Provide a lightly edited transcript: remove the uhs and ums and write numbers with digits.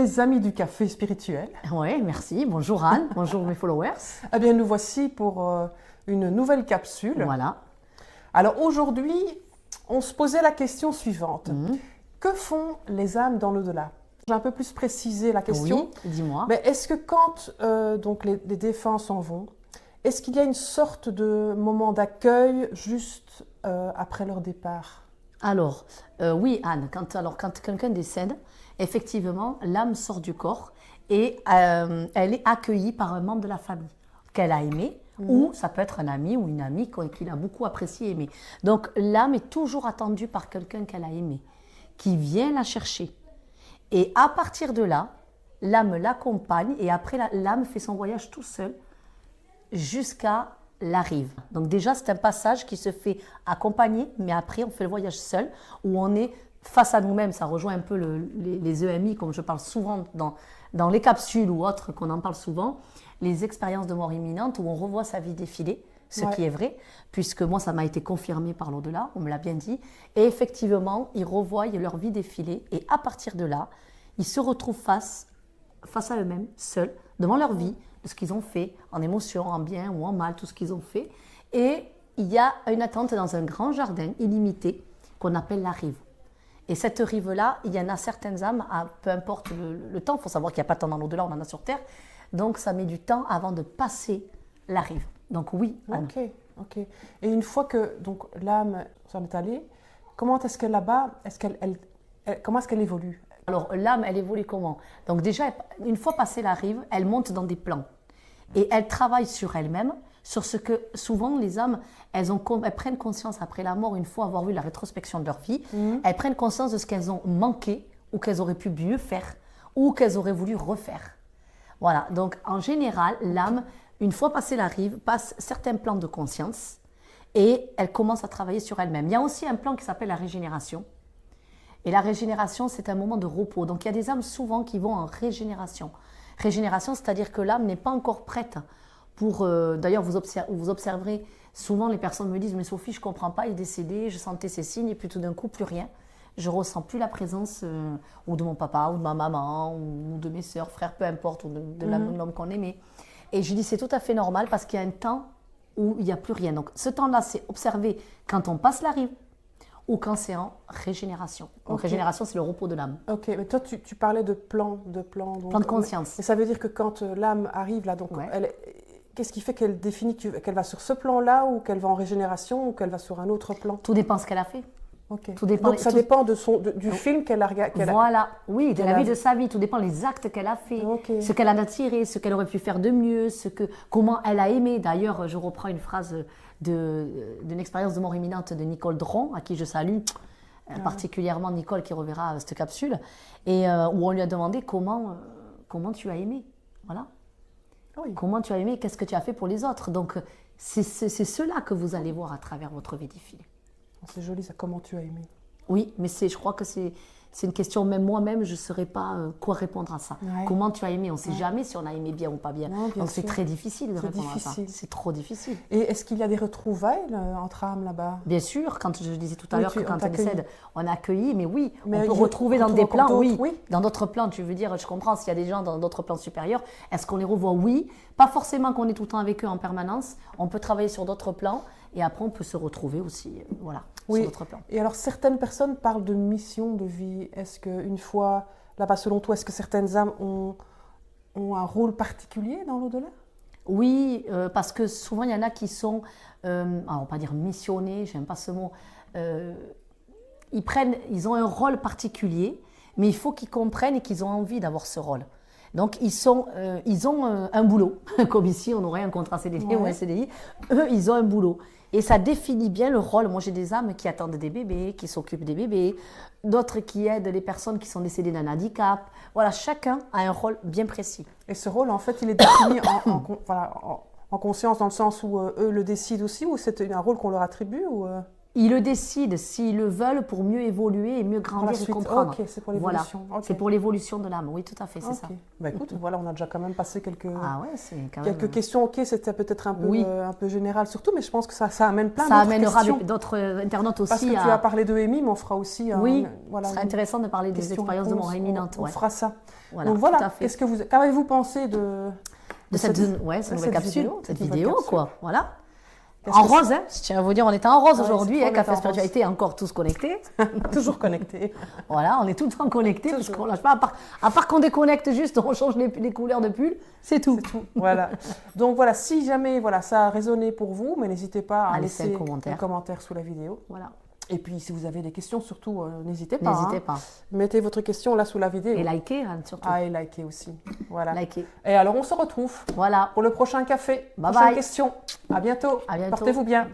mes amis du café spirituel. Oui, merci. Bonjour Anne, bonjour mes followers. Eh bien, nous voici pour une nouvelle capsule. Voilà. Alors aujourd'hui, on se posait la question suivante. Que font les âmes dans l'au-delà? J'ai un peu plus précisé la question. Oui, dis-moi. Mais est-ce que quand donc les défunts s'en vont, est-ce qu'il y a une sorte de moment d'accueil juste après leur départ? Alors, oui Anne, quand quelqu'un décède, effectivement, l'âme sort du corps et elle est accueillie par un membre de la famille qu'elle a aimé, ou ça peut être un ami ou une amie qu'il a beaucoup apprécié et aimé. Donc l'âme est toujours attendue par quelqu'un qu'elle a aimé, qui vient la chercher. Et à partir de là, l'âme l'accompagne et après l'âme fait son voyage tout seul jusqu'à la rive. Donc déjà c'est un passage qui se fait accompagner, mais après on fait le voyage seul, où on est face à nous-mêmes. Ça rejoint un peu les EMI, comme je parle souvent dans les capsules ou autres, qu'on en parle souvent, les expériences de mort imminente où on revoit sa vie défiler, ce qui est vrai, puisque moi ça m'a été confirmé par l'au-delà, on me l'a bien dit, et effectivement ils revoient leur vie défiler, et à partir de là, ils se retrouvent face à eux-mêmes, seuls, devant leur vie, de ce qu'ils ont fait, en émotion, en bien ou en mal, tout ce qu'ils ont fait, et il y a une attente dans un grand jardin illimité qu'on appelle la rive. Et cette rive-là, il y en a certaines âmes, peu importe le temps, il faut savoir qu'il n'y a pas de temps dans l'au-delà, on en a sur Terre, donc ça met du temps avant de passer la rive. Donc oui. Ok. Et une fois que donc l'âme s'en est allée, comment est-ce qu'elle là-bas, comment est-ce qu'elle évolue? Alors l'âme, elle évolue comment? Donc déjà, une fois passée la rive, elle monte dans des plans. Et elle travaille sur elle-même, sur ce que souvent les âmes, elles prennent conscience après la mort, une fois avoir vu la rétrospection de leur vie, elles prennent conscience de ce qu'elles ont manqué, ou qu'elles auraient pu mieux faire, ou qu'elles auraient voulu refaire. Voilà, donc en général, l'âme, une fois passée la rive, passe certains plans de conscience et elle commence à travailler sur elle-même. Il y a aussi un plan qui s'appelle la régénération. Et la régénération, c'est un moment de repos. Donc il y a des âmes souvent qui vont en régénération. Régénération, c'est-à-dire que l'âme n'est pas encore prête pour... D'ailleurs, vous observerez, souvent les personnes me disent « Mais Sophie, je ne comprends pas, il est décédé, je sentais ces signes et puis tout d'un coup, plus rien. Je ne ressens plus la présence ou de mon papa, ou de ma maman, ou de mes sœurs, frères, peu importe, ou de l'homme qu'on aimait. » Et je dis c'est tout à fait normal parce qu'il y a un temps où il n'y a plus rien. Donc ce temps-là, c'est observé quand on passe la rive ou quand c'est en régénération. Donc régénération, c'est le repos de l'âme. Ok, mais toi tu parlais de plan. Donc, plan de conscience. Et ça veut dire que quand l'âme arrive là, donc qu'est-ce qui fait qu'elle définit qu'elle va sur ce plan-là ou qu'elle va en régénération ou qu'elle va sur un autre plan? Tout dépend de ce qu'elle a fait. Tout dépend, donc ça dépend du film qu'elle a regardé. Voilà, oui, de la vie de sa vie. Tout dépend des actes qu'elle a fait, ce qu'elle en a tiré, ce qu'elle aurait pu faire de mieux, comment elle a aimé. D'ailleurs, je reprends une phrase d'une expérience de mort imminente de Nicole Dron, à qui je salue particulièrement Nicole qui reverra cette capsule, et où on lui a demandé comment tu as aimé. Voilà. Oui. Comment tu as aimé, qu'est-ce que tu as fait pour les autres. Donc, c'est cela que vous allez voir à travers votre vie défilée. C'est joli ça, comment tu as aimé. Oui, mais je crois que c'est une question, même moi-même, je ne saurais pas quoi répondre à ça. Ouais. Comment tu as aimé? On ne sait jamais si on a aimé bien ou pas bien. Non, donc c'est très difficile de répondre à ça. C'est trop difficile. Et est-ce qu'il y a des retrouvailles entre âmes là-bas? Bien sûr, quand je disais tout à l'heure que quand elle décède, on a accueilli, mais oui, on peut retrouver dans des plans, oui. Dans d'autres plans, tu veux dire, je comprends, s'il y a des gens dans d'autres plans supérieurs, est-ce qu'on les revoit? Oui. Pas forcément qu'on est tout le temps avec eux en permanence, on peut travailler sur d'autres plans. Et après, on peut se retrouver aussi, sur d'autres plans. Et alors, certaines personnes parlent de mission de vie. Est-ce qu'une fois, là-bas, selon toi, est-ce que certaines âmes ont un rôle particulier dans l'au-delà? Oui, parce que souvent, il y en a qui sont, on va pas dire missionnés, j'aime pas ce mot, ils ont un rôle particulier, mais il faut qu'ils comprennent et qu'ils ont envie d'avoir ce rôle. Donc, ils ont un boulot, comme ici, on aurait un contrat CDD ou un CDI. Eux, ils ont un boulot. Et ça définit bien le rôle. Moi, j'ai des âmes qui attendent des bébés, qui s'occupent des bébés, d'autres qui aident les personnes qui sont décédées d'un handicap. Voilà, chacun a un rôle bien précis. Et ce rôle, en fait, il est défini en conscience dans le sens où eux le décident aussi, ou c'est un rôle qu'on leur attribue ou Ils le décident s'ils le veulent pour mieux évoluer et mieux Pour grandir la et suite. comprendre. Ok, c'est pour Voilà. l'évolution. Ok. C'est pour l'évolution de l'âme. Oui, tout à fait, c'est ça. Ok. Bah écoute, voilà, on a déjà quand même passé quelques, Ah ouais, c'est quand même. quelques questions. Ok, c'était peut-être Oui. un peu général surtout, mais je pense que ça amène plein Ça d'autres amènera questions. d'autres internautes aussi Parce que tu as parlé de Amy, mais on fera aussi Oui, voilà, ce serait intéressant de parler des expériences de mort questions-réponses. imminente. On Ouais. fera ça. Voilà, Donc tout voilà, à fait. qu'avez-vous pensé de cette nouvelle cette capsule, cette vidéo, capsule. quoi. Voilà. Qu'est-ce En que rose, hein. Je tiens à vous dire, on est en rose Ah oui, aujourd'hui, cette fois, hein, on est Café en Spiritualité, encore tous connectés. Toujours connecté. Voilà, on est tout le temps connectés, parce Toujours. qu'on lâche pas, à part qu'on déconnecte juste, on change les couleurs de pull, c'est tout. Voilà. Donc voilà, si jamais ça a résonné pour vous, mais n'hésitez pas à laisser laisser un un commentaire sous la vidéo. Voilà, Et puis si vous avez des questions, surtout, n'hésitez pas. n'hésitez hein. pas. Mettez votre question là sous la vidéo. Et likez, hein, surtout. Ah, et likez aussi. Voilà. Likez. Et alors on se retrouve Voilà, pour le prochain café. Bye Prochaine bye. question. À bientôt. À bientôt. Portez-vous bien.